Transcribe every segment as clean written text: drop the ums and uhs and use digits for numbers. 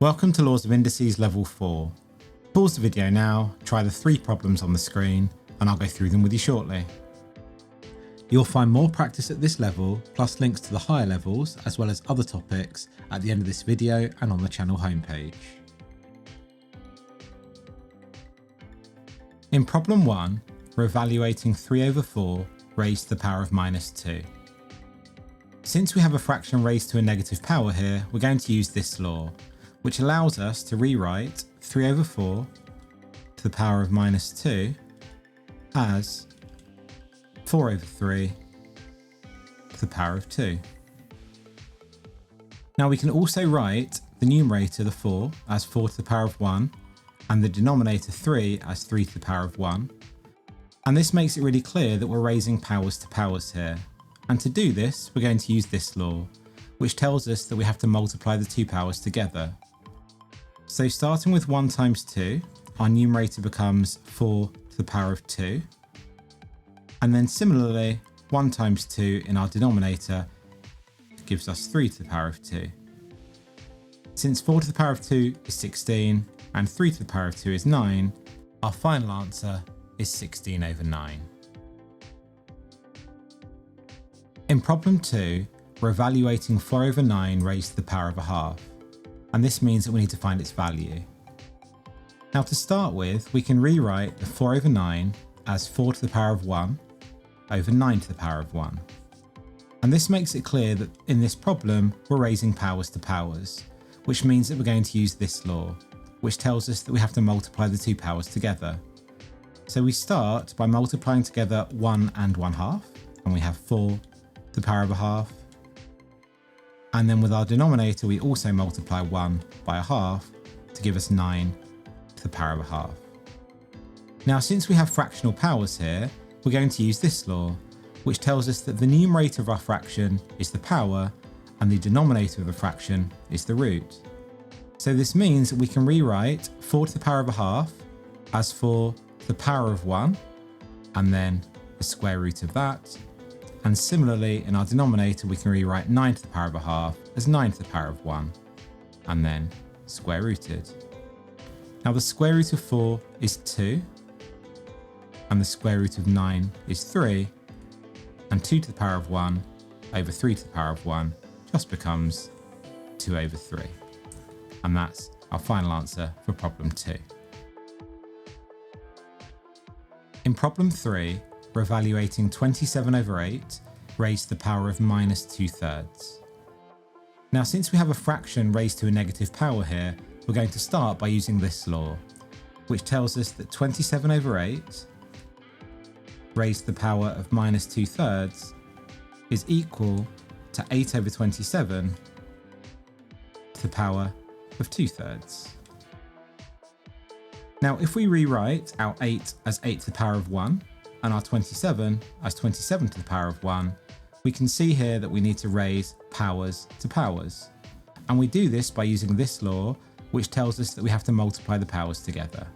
Welcome to Laws of Indices Level 4. Pause the video now, try the 3 problems on the screen, and I'll go through them with you shortly. You'll find more practice at this level, plus links to the higher levels, as well as other topics, at the end of this video and on the channel homepage. In problem 1, we're evaluating 3/4 raised to the power of -2. Since we have a fraction raised to a negative power here, we're going to use this law, which allows us to rewrite 3/4 to the power of -2 as 4/3 to the power of 2. Now we can also write the numerator, the 4, as 4 to the power of 1, and the denominator 3 as 3 to the power of 1. And this makes it really clear that we're raising powers to powers here. And to do this, we're going to use this law, which tells us that we have to multiply the two powers together. So starting with 1 times 2, our numerator becomes 4 to the power of 2. And then similarly, 1 times 2 in our denominator gives us 3 to the power of 2. Since 4 to the power of 2 is 16 and 3 to the power of 2 is 9, our final answer is 16/9. In problem 2, we're evaluating 4/9 raised to the power of 1/2, and this means that we need to find its value. Now to start with, we can rewrite the 4/9 as 4 to the power of 1 over 9 to the power of 1. And this makes it clear that in this problem, we're raising powers to powers, which means that we're going to use this law, which tells us that we have to multiply the two powers together. So we start by multiplying together 1 and 1/2, and we have 4 to the power of 1/2. And then with our denominator, we also multiply 1 by 1/2 to give us 9 to the power of 1/2. Now, since we have fractional powers here, we're going to use this law, which tells us that the numerator of our fraction is the power and the denominator of the fraction is the root. So this means that we can rewrite 4 to the power of 1/2 as 4 to the power of 1, and then the square root of that. And similarly, in our denominator, we can rewrite 9 to the power of 1/2 as 9 to the power of 1, and then square rooted. Now the square root of 4 is 2, and the square root of 9 is 3, and 2 to the power of 1 over 3 to the power of 1 just becomes 2/3. And that's our final answer for problem 2. In problem 3, we're evaluating 27/8 raised to the power of -2/3. Now, since we have a fraction raised to a negative power here, we're going to start by using this law, which tells us that 27/8 raised to the power of -2/3 is equal to 8/27 to the power of 2/3. Now, if we rewrite our 8 as 8 to the power of 1 and our 27 as 27 to the power of 1, we can see here that we need to raise powers to powers. And we do this by using this law, which tells us that we have to multiply the powers together.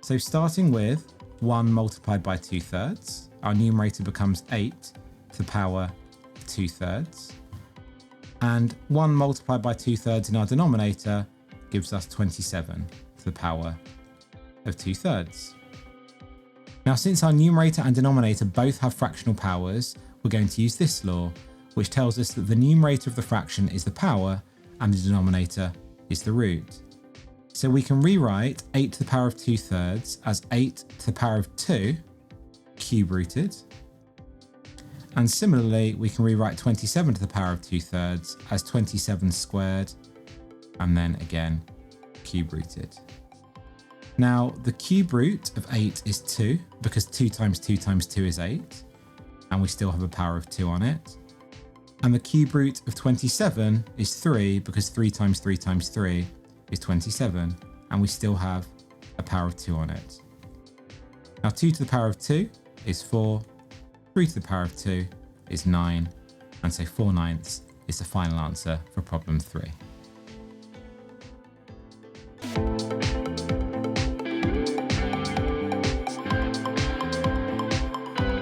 So starting with 1 multiplied by 2/3, our numerator becomes 8 to the power of 2/3. And 1 multiplied by 2/3 in our denominator gives us 27 to the power of 2/3. Now, since our numerator and denominator both have fractional powers, we're going to use this law, which tells us that the numerator of the fraction is the power and the denominator is the root. So we can rewrite 8 to the power of 2/3 as 8 to the power of 2 cube rooted. And similarly, we can rewrite 27 to the power of 2/3 as 27 squared, and then again cube rooted. Now, the cube root of 8 is 2, because 2 times 2 times 2 is 8, and we still have a power of 2 on it. And the cube root of 27 is 3, because 3 times 3 times 3 is 27, and we still have a power of 2 on it. Now, 2 to the power of 2 is 4, 3 to the power of 2 is 9, and so 4/9 is the final answer for problem 3.